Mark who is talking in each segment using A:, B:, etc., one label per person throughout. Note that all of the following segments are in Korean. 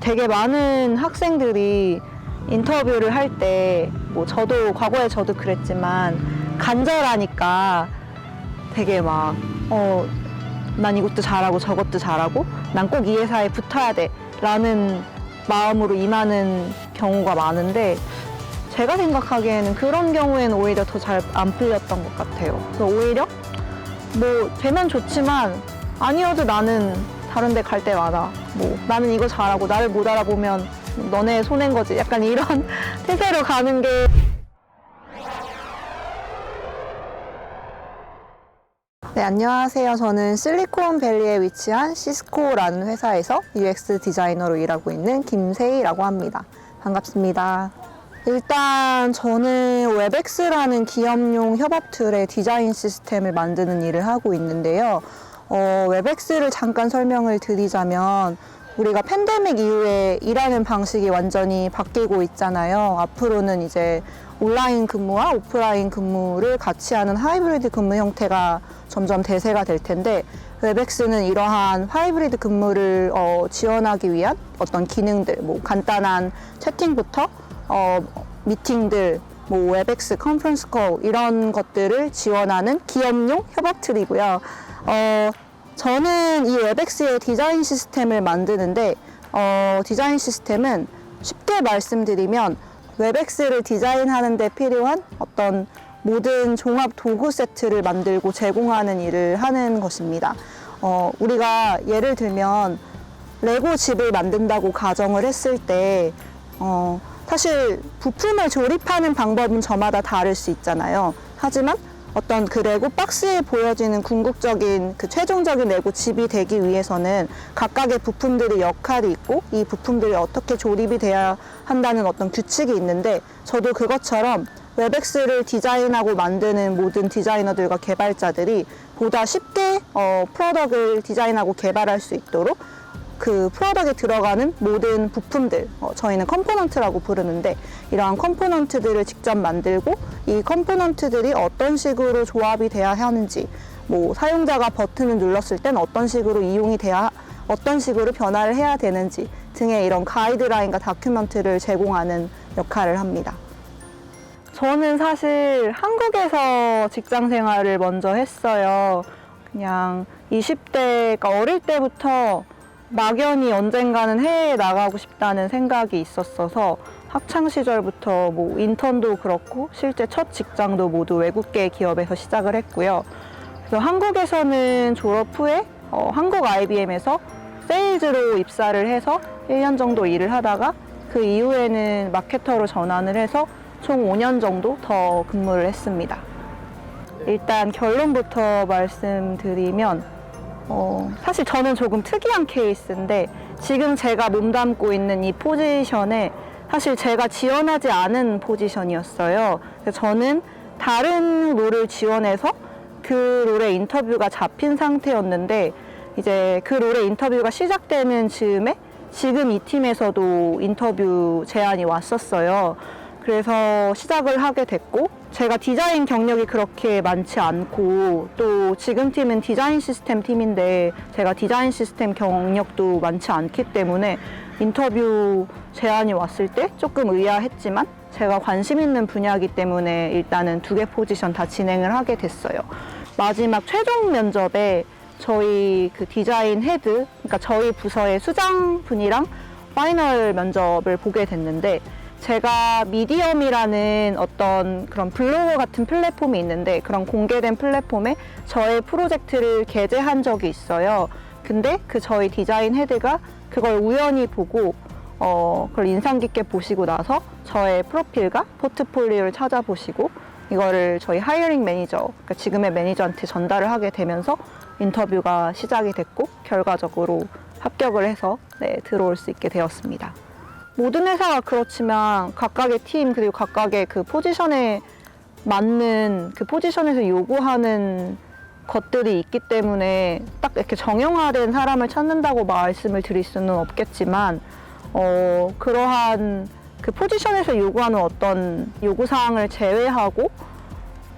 A: 되게 많은 학생들이 인터뷰를 할 때 뭐 저도 과거에 저도 그랬지만 간절하니까 되게 막 난 이것도 잘하고 저것도 잘하고 난 꼭 이 회사에 붙어야 돼 라는 마음으로 임하는 경우가 많은데 제가 생각하기에는 그런 경우에는 오히려 더 잘 안 풀렸던 것 같아요. 그래서 오히려 뭐 되면 좋지만 아니어도 나는 다른 데 갈 데 많아. 뭐 나는 이거 잘하고 나를 못 알아보면 너네 손해인 거지. 약간 이런 태세로 가는 게. 네, 안녕하세요. 저는 실리콘밸리에 위치한 시스코라는 회사에서 UX 디자이너로 일하고 있는 김세희라고 합니다. 반갑습니다. 일단 저는 웹엑스라는 기업용 협업 툴의 디자인 시스템을 만드는 일을 하고 있는데요. 웹엑스를 잠깐 설명을 드리자면 우리가 팬데믹 이후에 일하는 방식이 완전히 바뀌고 있잖아요. 앞으로는 이제 온라인 근무와 오프라인 근무를 같이 하는 하이브리드 근무 형태가 점점 대세가 될 텐데 웹엑스는 이러한 하이브리드 근무를 지원하기 위한 어떤 기능들, 뭐 간단한 채팅부터 미팅들, 뭐 웹엑스 컨퍼런스 콜 이런 것들을 지원하는 기업용 협업 툴이고요. 저는 이 웹엑스의 디자인 시스템을 만드는데 디자인 시스템은 쉽게 말씀드리면 웹엑스를 디자인하는 데 필요한 어떤 모든 종합 도구 세트를 만들고 제공하는 일을 하는 것입니다. 우리가 예를 들면 레고 집을 만든다고 가정을 했을 때 사실 부품을 조립하는 방법은 저마다 다를 수 있잖아요. 하지만 어떤 그 레고 박스에 보여지는 궁극적인 그 최종적인 레고 집이 되기 위해서는 각각의 부품들의 역할이 있고 이 부품들이 어떻게 조립이 돼야 한다는 어떤 규칙이 있는데 저도 그것처럼 웹엑스를 디자인하고 만드는 모든 디자이너들과 개발자들이 보다 쉽게 프로덕트를 디자인하고 개발할 수 있도록 그 프로덕트에 들어가는 모든 부품들, 저희는 컴포넌트라고 부르는데 이러한 컴포넌트들을 직접 만들고 이 컴포넌트들이 어떤 식으로 조합이 돼야 하는지, 뭐 사용자가 버튼을 눌렀을 땐 어떤 식으로 이용이 돼야, 어떤 식으로 변화를 해야 되는지 등의 이런 가이드라인과 다큐멘트를 제공하는 역할을 합니다. 저는 사실 한국에서 직장 생활을 먼저 했어요. 그냥 20대가 어릴 때부터 막연히 언젠가는 해외에 나가고 싶다는 생각이 있었어서 학창 시절부터 뭐 인턴도 그렇고 실제 첫 직장도 모두 외국계 기업에서 시작을 했고요. 그래서 한국에서는 졸업 후에 한국 IBM에서 세일즈로 입사를 해서 1년 정도 일을 하다가 그 이후에는 마케터로 전환을 해서 총 5년 정도 더 근무를 했습니다. 일단 결론부터 말씀드리면 사실 저는 조금 특이한 케이스인데 지금 제가 몸담고 있는 이 포지션에 사실 제가 지원하지 않은 포지션이었어요. 그래서 저는 다른 롤을 지원해서 그 롤의 인터뷰가 잡힌 상태였는데 이제 그 롤의 인터뷰가 시작되는 즈음에 지금 이 팀에서도 인터뷰 제안이 왔었어요. 그래서 시작을 하게 됐고 제가 디자인 경력이 그렇게 많지 않고 또 지금 팀은 디자인 시스템 팀인데 제가 디자인 시스템 경력도 많지 않기 때문에 인터뷰 제안이 왔을 때 조금 의아했지만 제가 관심 있는 분야이기 때문에 일단은 2개 포지션 다 진행을 하게 됐어요. 마지막 최종 면접에 저희 그 디자인 헤드, 그러니까 저희 부서의 수장분이랑 파이널 면접을 보게 됐는데 제가 미디엄이라는 어떤 그런 블로그 같은 플랫폼이 있는데 그런 공개된 플랫폼에 저의 프로젝트를 게재한 적이 있어요. 근데 그 저희 디자인 헤드가 그걸 우연히 보고 그걸 인상 깊게 보시고 나서 저의 프로필과 포트폴리오를 찾아보시고 이거를 저희 하이어링 매니저, 그러니까 지금의 매니저한테 전달을 하게 되면서 인터뷰가 시작이 됐고 결과적으로 합격을 해서 들어올 수 있게 되었습니다. 모든 회사가 그렇지만 각각의 팀 그리고 각각의 그 포지션에 맞는 그 포지션에서 요구하는 것들이 있기 때문에 딱 이렇게 정형화된 사람을 찾는다고 말씀을 드릴 수는 없겠지만 그러한 그 포지션에서 요구하는 어떤 요구사항을 제외하고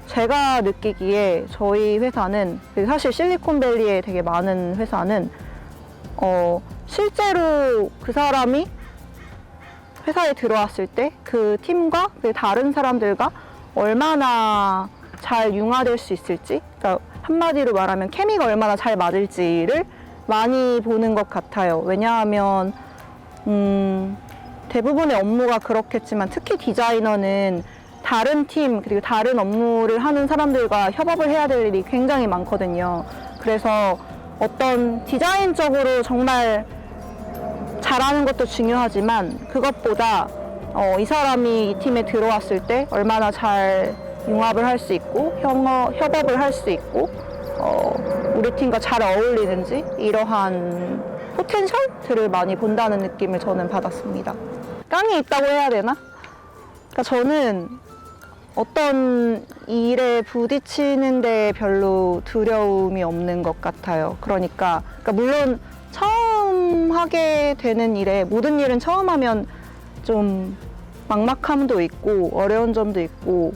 A: 제가 느끼기에 저희 회사는 사실 실리콘밸리에 되게 많은 회사는 실제로 그 사람이 회사에 들어왔을 때 그 팀과 그 다른 사람들과 얼마나 잘 융화될 수 있을지, 그러니까 한마디로 말하면 케미가 얼마나 잘 맞을지를 많이 보는 것 같아요. 왜냐하면 대부분의 업무가 그렇겠지만 특히 디자이너는 다른 팀 그리고 다른 업무를 하는 사람들과 협업을 해야 될 일이 굉장히 많거든요. 그래서 어떤 디자인적으로 정말 잘하는 것도 중요하지만 그것보다 이 사람이 이 팀에 들어왔을 때 얼마나 잘 융합을 할 수 있고 협업을 할 수 있고 우리 팀과 잘 어울리는지 이러한 포텐셜들을 많이 본다는 느낌을 저는 받았습니다. 깡이 있다고 해야 되나? 그러니까 저는 어떤 일에 부딪히는데 별로 두려움이 없는 것 같아요. 그러니까 물론 처음 하게 되는 일에 모든 일은 처음 하면 좀 막막함도 있고 어려운 점도 있고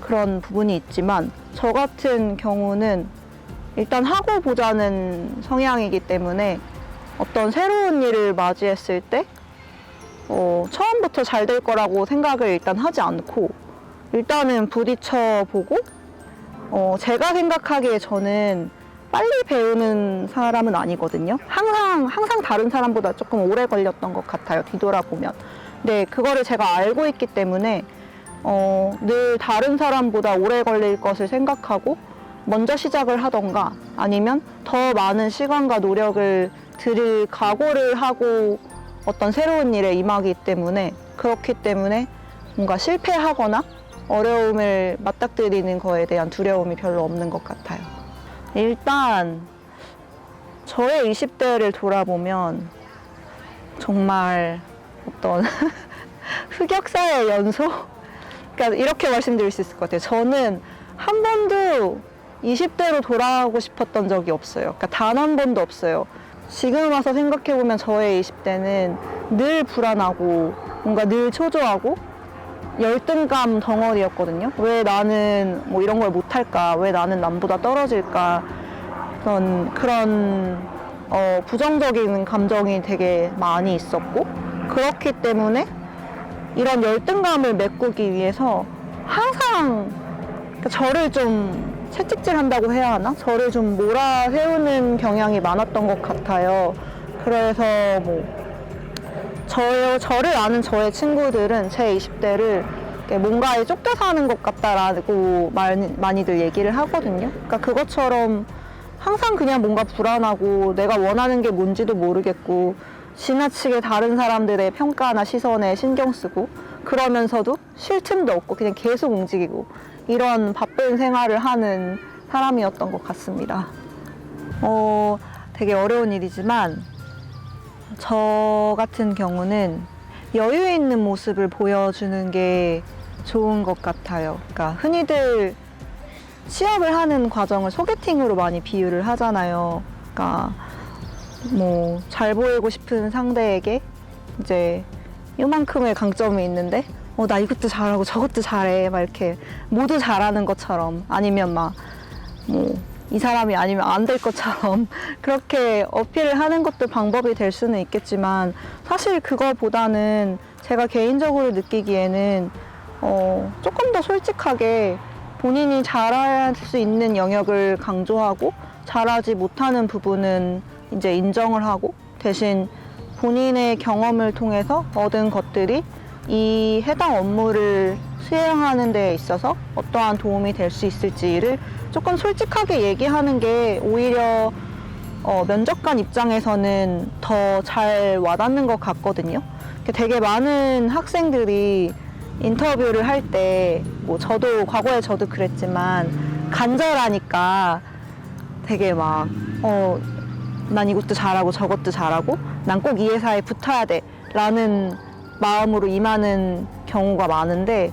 A: 그런 부분이 있지만 저 같은 경우는 일단 하고 보자는 성향이기 때문에 어떤 새로운 일을 맞이했을 때 처음부터 잘 될 거라고 생각을 일단 하지 않고 일단은 부딪혀 보고 제가 생각하기에 저는 빨리 배우는 사람은 아니거든요. 항상 다른 사람보다 조금 오래 걸렸던 것 같아요. 뒤돌아보면. 근데 그거를 제가 알고 있기 때문에 늘 다른 사람보다 오래 걸릴 것을 생각하고 먼저 시작을 하던가 아니면 더 많은 시간과 노력을 들일 각오를 하고 어떤 새로운 일에 임하기 때문에 그렇기 때문에 뭔가 실패하거나 어려움을 맞닥뜨리는 거에 대한 두려움이 별로 없는 것 같아요. 일단 저의 20대를 돌아보면 정말 어떤 흑역사의 연속? 그러니까 이렇게 말씀드릴 수 있을 것 같아요. 저는 한 번도 20대로 돌아가고 싶었던 적이 없어요. 그러니까 단 한 번도 없어요. 지금 와서 생각해보면 저의 20대는 늘 불안하고 뭔가 늘 초조하고 열등감 덩어리였거든요. 왜 나는 뭐 이런 걸 못할까? 왜 나는 남보다 떨어질까? 그런 부정적인 감정이 되게 많이 있었고 그렇기 때문에 이런 열등감을 메꾸기 위해서 항상 저를 좀 채찍질한다고 해야 하나? 저를 좀 몰아세우는 경향이 많았던 것 같아요. 그래서 뭐 저를 아는 저의 친구들은 제 20대를 뭔가에 쫓겨 사는 것 같다라고 많이들 얘기를 하거든요. 그러니까 그것처럼 항상 그냥 뭔가 불안하고 내가 원하는 게 뭔지도 모르겠고 지나치게 다른 사람들의 평가나 시선에 신경 쓰고 그러면서도 쉴 틈도 없고 그냥 계속 움직이고 이런 바쁜 생활을 하는 사람이었던 것 같습니다. 되게 어려운 일이지만 저 같은 경우는 여유 있는 모습을 보여주는 게 좋은 것 같아요. 그러니까 흔히들 취업을 하는 과정을 소개팅으로 많이 비유를 하잖아요. 그러니까 뭐 잘 보이고 싶은 상대에게 이제 요만큼의 강점이 있는데 나 이것도 잘하고 저것도 잘해 막 이렇게 모두 잘하는 것처럼 아니면 막 뭐 이 사람이 아니면 안 될 것처럼 그렇게 어필을 하는 것도 방법이 될 수는 있겠지만 사실 그거보다는 제가 개인적으로 느끼기에는 조금 더 솔직하게 본인이 잘할 수 있는 영역을 강조하고 잘하지 못하는 부분은 이제 인정을 하고 대신 본인의 경험을 통해서 얻은 것들이 이 해당 업무를 수행하는 데 있어서 어떠한 도움이 될 수 있을지를 조금 솔직하게 얘기하는 게 오히려 면접관 입장에서는 더 잘 와닿는 것 같거든요. 되게 많은 학생들이 인터뷰를 할 때 뭐 저도 과거에 저도 그랬지만 간절하니까 되게 막 난 이것도 잘하고 저것도 잘하고 난 꼭 이 회사에 붙어야 돼 라는 마음으로 임하는 경우가 많은데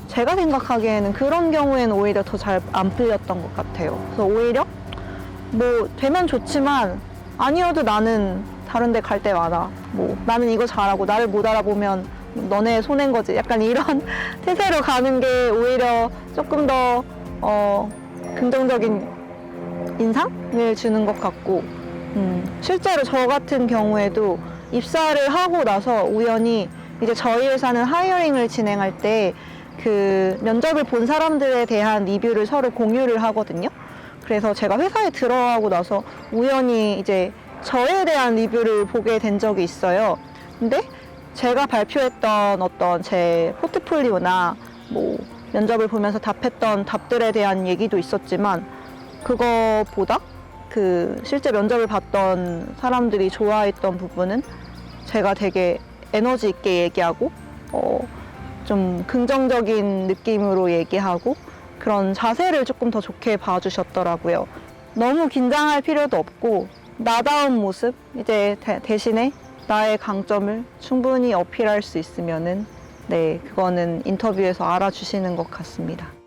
A: 제가 생각하기에는 그런 경우에는 오히려 더 잘 안 풀렸던 것 같아요. 그래서 오히려 뭐 되면 좋지만 아니어도 나는 다른 데 갈 데 많아. 뭐 나는 이거 잘하고 나를 못 알아보면 너네 손해인 거지. 약간 이런 태세로 가는 게 오히려 조금 더 긍정적인 인상을 주는 것 같고 실제로 저 같은 경우에도 입사를 하고 나서 우연히 이제 저희 회사는 하이어링을 진행할 때 그 면접을 본 사람들에 대한 리뷰를 서로 공유를 하거든요. 그래서 제가 회사에 들어가고 나서 우연히 이제 저에 대한 리뷰를 보게 된 적이 있어요. 근데 제가 발표했던 어떤 제 포트폴리오나 뭐 면접을 보면서 답했던 답들에 대한 얘기도 있었지만 그거보다 그 실제 면접을 봤던 사람들이 좋아했던 부분은 제가 되게 에너지 있게 얘기하고 좀 긍정적인 느낌으로 얘기하고 그런 자세를 조금 더 좋게 봐주셨더라고요. 너무 긴장할 필요도 없고 나다운 모습, 이제 대신에 나의 강점을 충분히 어필할 수 있으면은 네, 그거는 인터뷰에서 알아주시는 것 같습니다.